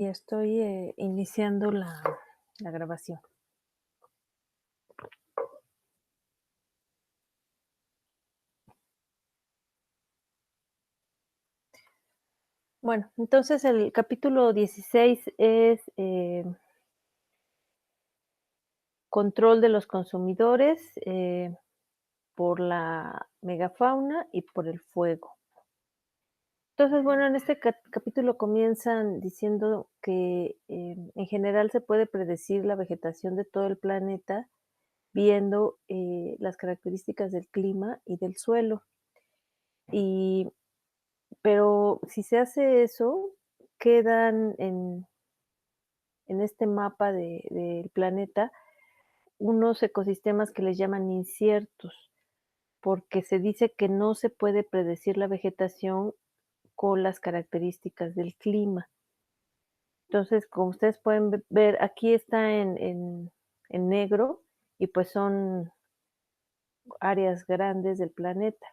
Y estoy iniciando la grabación. Bueno, entonces el capítulo 16 es control de los consumidores por la megafauna y por el fuego. Entonces, bueno, en este capítulo comienzan diciendo que en general se puede predecir la vegetación de todo el planeta viendo las características del clima y del suelo. Y Pero si se hace eso, quedan en este mapa del planeta unos ecosistemas que les llaman inciertos, porque se dice que no se puede predecir la vegetación con las características del clima. Entonces, como ustedes pueden ver, aquí está en negro y pues son áreas grandes del planeta.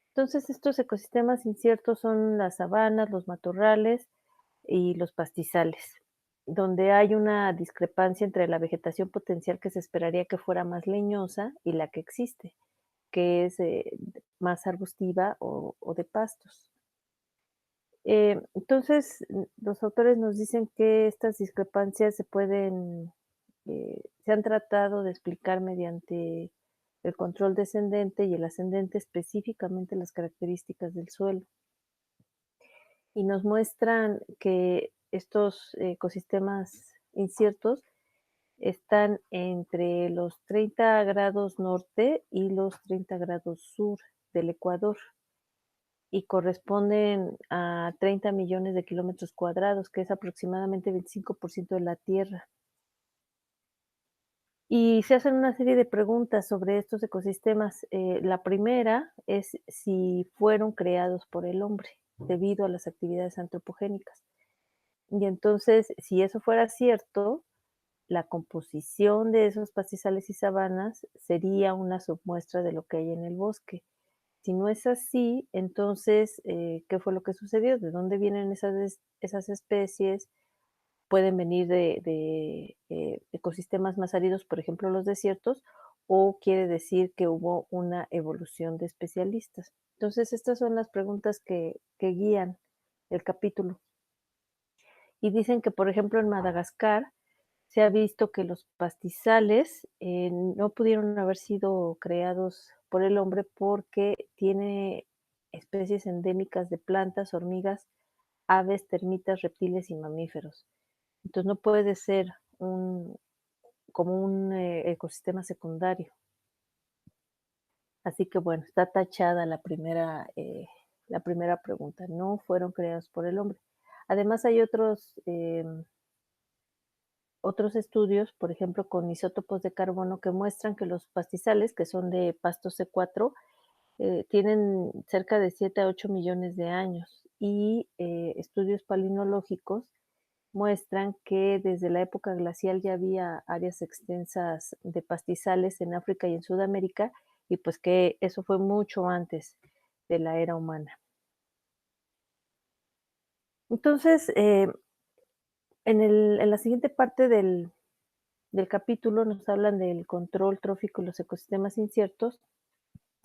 Entonces, estos ecosistemas inciertos son las sabanas, los matorrales y los pastizales, donde hay una discrepancia entre la vegetación potencial que se esperaría que fuera más leñosa y la que existe, que es más arbustiva o de pastos. Entonces, los autores nos dicen que estas discrepancias se han tratado de explicar mediante el control descendente y el ascendente, específicamente las características del suelo. Y nos muestran que estos ecosistemas inciertos están entre los 30 grados norte y los 30 grados sur del Ecuador y corresponden a 30 millones de kilómetros cuadrados, que es aproximadamente 25% de la Tierra. Y se hacen una serie de preguntas sobre estos ecosistemas. La primera es si fueron creados por el hombre debido a las actividades antropogénicas. Y entonces, si eso fuera cierto, la composición de esos pastizales y sabanas sería una submuestra de lo que hay en el bosque. Si no es así, entonces, ¿qué fue lo que sucedió? ¿De dónde vienen esas especies? Pueden venir de ecosistemas más áridos, por ejemplo, los desiertos, o quiere decir que hubo una evolución de especialistas. Entonces, estas son las preguntas que guían el capítulo. Y dicen que, por ejemplo, en Madagascar se ha visto que los pastizales no pudieron haber sido creados por el hombre porque tiene especies endémicas de plantas, hormigas, aves, termitas, reptiles y mamíferos. Entonces no puede ser como un ecosistema secundario. Así que bueno, está tachada la primera pregunta. No fueron creados por el hombre. Además hay otros estudios, por ejemplo, con isótopos de carbono que muestran que los pastizales, que son de pasto C4, tienen cerca de 7 a 8 millones de años y estudios palinológicos muestran que desde la época glacial ya había áreas extensas de pastizales en África y en Sudamérica y pues que eso fue mucho antes de la era humana. Entonces, en la siguiente parte del capítulo nos hablan del control trófico y los ecosistemas inciertos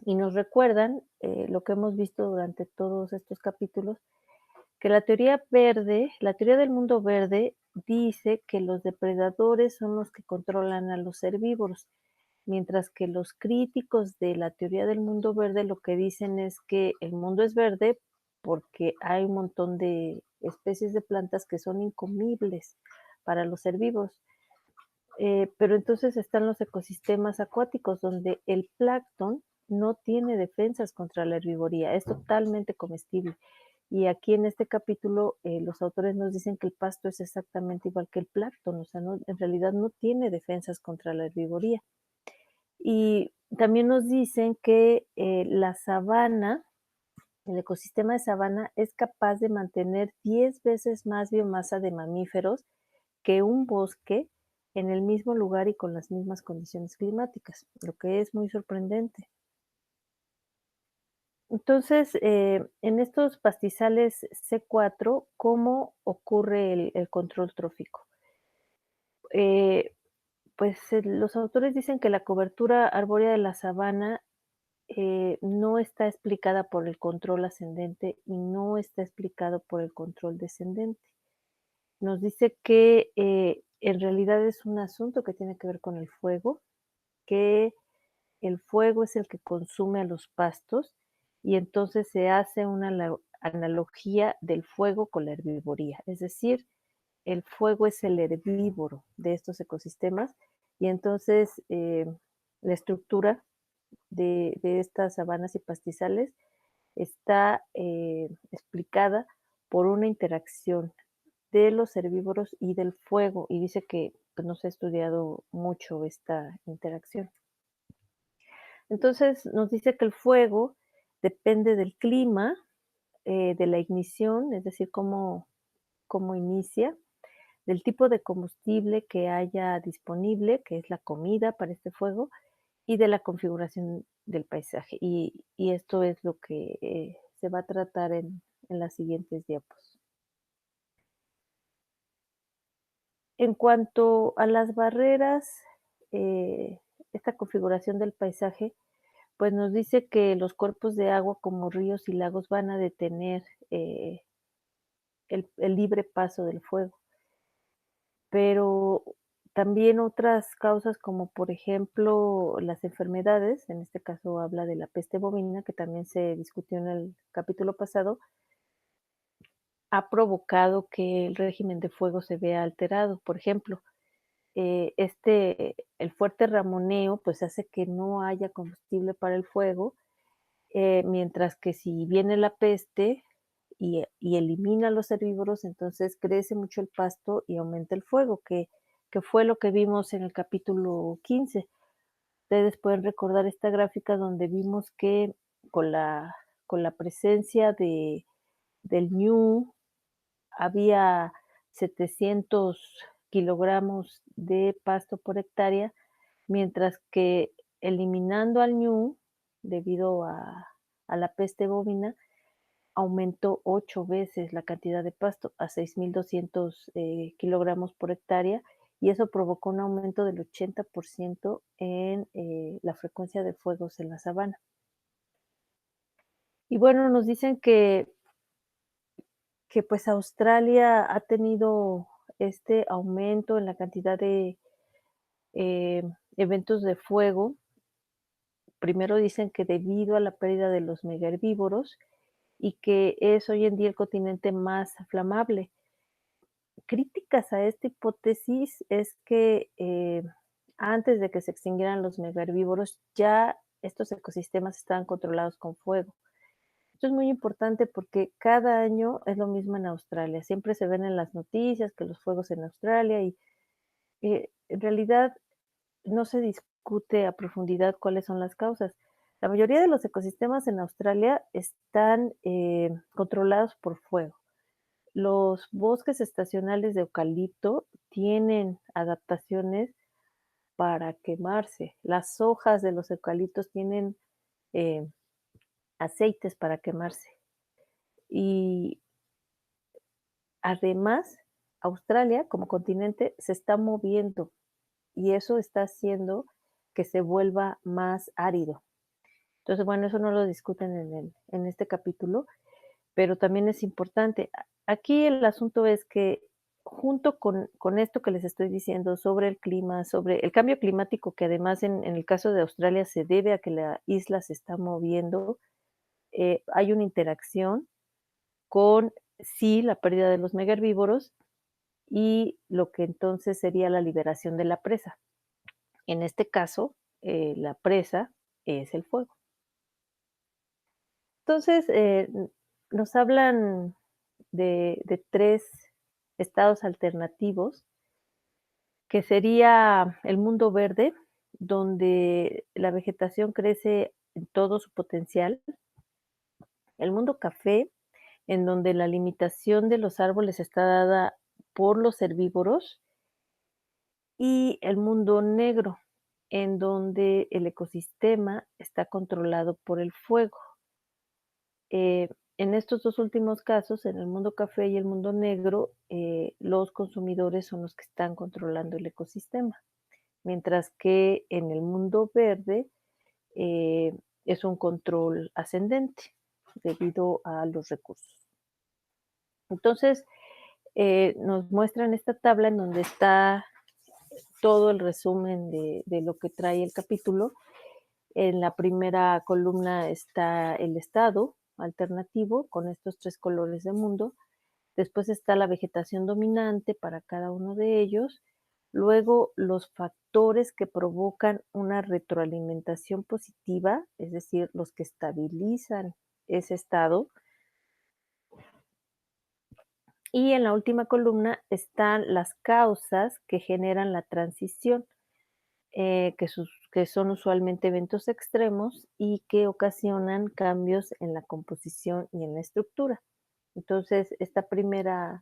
y nos recuerdan lo que hemos visto durante todos estos capítulos, que la teoría del mundo verde dice que los depredadores son los que controlan a los herbívoros, mientras que los críticos de la teoría del mundo verde lo que dicen es que el mundo es verde porque hay un montón de especies de plantas que son incomibles para los herbívoros. Pero entonces están los ecosistemas acuáticos donde el plancton no tiene defensas contra la herbivoría, es totalmente comestible. Y aquí en este capítulo los autores nos dicen que el pasto es exactamente igual que el plancton, o sea, en realidad no tiene defensas contra la herbivoría. Y también nos dicen que la sabana, el ecosistema de sabana es capaz de mantener 10 veces más biomasa de mamíferos que un bosque en el mismo lugar y con las mismas condiciones climáticas, lo que es muy sorprendente. Entonces, en estos pastizales C4, ¿cómo ocurre el control trófico? Eh, pues, los autores dicen que la cobertura arbórea de la sabana, no está explicada por el control ascendente y no está explicado por el control descendente. Nos dice que, en realidad es un asunto que tiene que ver con el fuego, que el fuego es el que consume a los pastos y entonces se hace una analogía del fuego con la herbivoría. Es decir, el fuego es el herbívoro de estos ecosistemas y entonces la estructura de estas sabanas y pastizales está explicada por una interacción de los herbívoros y del fuego, y dice que pues, no se ha estudiado mucho esta interacción. Entonces nos dice que el fuego depende del clima, de la ignición, es decir, cómo inicia, del tipo de combustible que haya disponible, que es la comida para este fuego, y de la configuración del paisaje. Y esto es lo que se va a tratar en las siguientes diapos. En cuanto a las barreras, eh, esta configuración del paisaje, pues nos dice que los cuerpos de agua como ríos y lagos van a detener eh, el libre paso del fuego. Pero también otras causas como por ejemplo las enfermedades, en este caso habla de la peste bovina, que también se discutió en el capítulo pasado, ha provocado que el régimen de fuego se vea alterado. Por ejemplo, el fuerte ramoneo pues hace que no haya combustible para el fuego, mientras que si viene la peste y elimina los herbívoros, entonces crece mucho el pasto y aumenta el fuego, que fue lo que vimos en el capítulo 15. Ustedes pueden recordar esta gráfica donde vimos que con la, con la presencia del ñu había 700 kilogramos de pasto por hectárea, mientras que eliminando al ñu, debido a la peste bovina, aumentó 8 veces la cantidad de pasto a 6.200 kilogramos por hectárea y eso provocó un aumento del 80% en la frecuencia de fuegos en la sabana. Y bueno, nos dicen que pues Australia ha tenido este aumento en la cantidad de eh, eventos de fuego. Primero dicen que debido a la pérdida de los megaherbívoros y que es hoy en día el continente más flamable. Críticas a esta hipótesis es que antes de que se extinguieran los megaherbívoros, ya estos ecosistemas estaban controlados con fuego. Esto es muy importante porque cada año es lo mismo en Australia. Siempre se ven en las noticias que los fuegos en Australia y en realidad no se discute a profundidad cuáles son las causas. La mayoría de los ecosistemas en Australia están controlados por fuego. Los bosques estacionales de eucalipto tienen adaptaciones para quemarse. Las hojas de los eucaliptos tienen eh, aceites para quemarse. Y además, Australia como continente se está moviendo y eso está haciendo que se vuelva más árido. Entonces, bueno, eso no lo discuten en este capítulo, pero también es importante. Aquí el asunto es que junto con esto que les estoy diciendo sobre el clima, sobre el cambio climático, que además en el caso de Australia se debe a que la isla se está moviendo, hay una interacción con, sí, la pérdida de los megaherbívoros y lo que entonces sería la liberación de la presa. En este caso, la presa es el fuego. Entonces, nos hablan de 3 estados alternativos, que sería el mundo verde, donde la vegetación crece en todo su potencial, el mundo café, en donde la limitación de los árboles está dada por los herbívoros, y el mundo negro, en donde el ecosistema está controlado por el fuego. Eh, en estos 2 últimos casos, en el mundo café y el mundo negro, los consumidores son los que están controlando el ecosistema, mientras que en el mundo verde, eh, es un control ascendente debido a los recursos. Entonces, nos muestran esta tabla en donde está todo el resumen de lo que trae el capítulo. En la primera columna está el estado alternativo con estos 3 colores de mundo. Después está la vegetación dominante para cada uno de ellos. Luego, los factores que provocan una retroalimentación positiva, es decir, los que estabilizan ese estado. Y en la última columna están las causas que generan la transición, que son usualmente eventos extremos y que ocasionan cambios en la composición y en la estructura. Entonces, este primer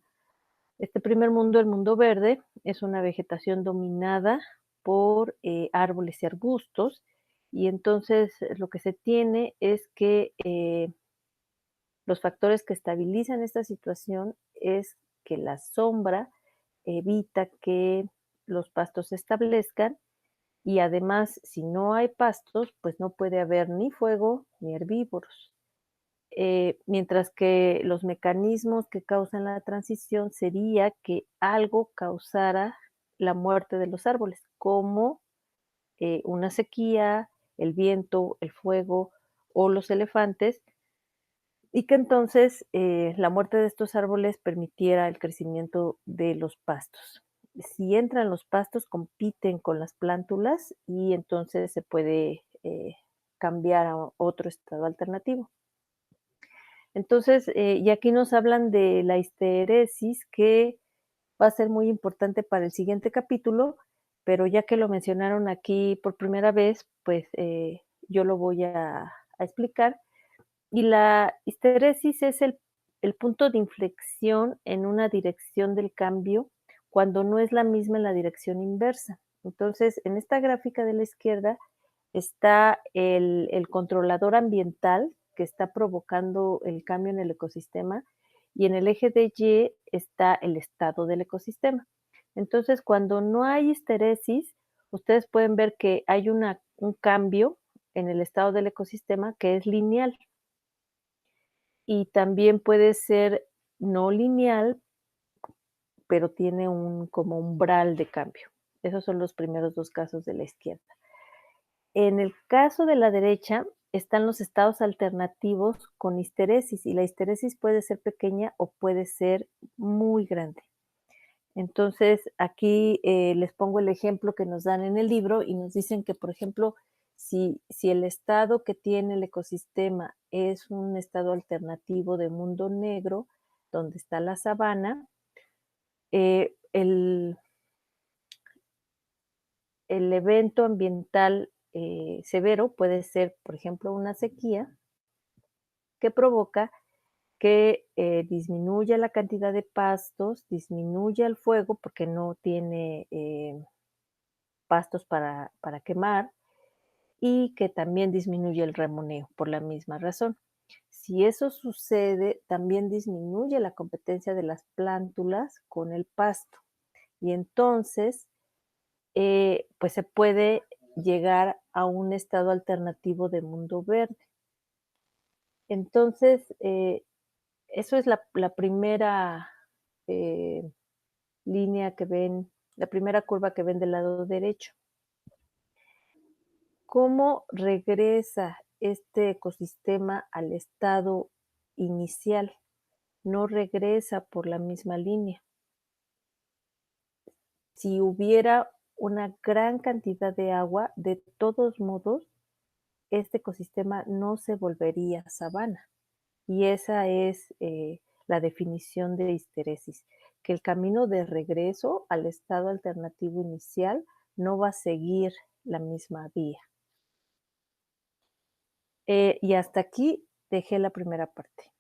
mundo, el mundo verde, es una vegetación dominada por árboles y arbustos, y entonces lo que se tiene es que los factores que estabilizan esta situación es que la sombra evita que los pastos se establezcan y además, si no hay pastos, pues no puede haber ni fuego ni herbívoros. Mientras que los mecanismos que causan la transición sería que algo causara la muerte de los árboles, como una sequía, el viento, el fuego o los elefantes, y que entonces la muerte de estos árboles permitiera el crecimiento de los pastos. Si entran los pastos, compiten con las plántulas y entonces se puede cambiar a otro estado alternativo. Entonces, y aquí nos hablan de la histeresis, que va a ser muy importante para el siguiente capítulo, pero ya que lo mencionaron aquí por primera vez, pues yo lo voy a explicar. Y la histeresis es el punto de inflexión en una dirección del cambio cuando no es la misma en la dirección inversa. Entonces, en esta gráfica de la izquierda está el controlador ambiental que está provocando el cambio en el ecosistema y en el eje de Y está el estado del ecosistema. Entonces, cuando no hay histeresis, ustedes pueden ver que hay un cambio en el estado del ecosistema que es lineal y también puede ser no lineal, pero tiene un como umbral de cambio. Esos son los primeros 2 casos de la izquierda. En el caso de la derecha están los estados alternativos con histeresis, y la histeresis puede ser pequeña o puede ser muy grande. Entonces, aquí les pongo el ejemplo que nos dan en el libro y nos dicen que, por ejemplo, si el estado que tiene el ecosistema es un estado alternativo de mundo negro, donde está la sabana, eh, el, el evento ambiental severo puede ser, por ejemplo, una sequía que provoca que disminuya la cantidad de pastos, disminuya el fuego porque no tiene pastos para quemar y que también disminuye el remoneo por la misma razón. Si eso sucede, también disminuye la competencia de las plántulas con el pasto y entonces pues se puede llegar a un estado alternativo de mundo verde. Entonces, eso es la primera eh, línea que ven, la primera curva que ven del lado derecho. ¿Cómo regresa este ecosistema al estado inicial? No regresa por la misma línea. Si hubiera una gran cantidad de agua, de todos modos, este ecosistema no se volvería sabana. Y esa es la definición de histeresis, que el camino de regreso al estado alternativo inicial no va a seguir la misma vía. Y hasta aquí dejé la primera parte.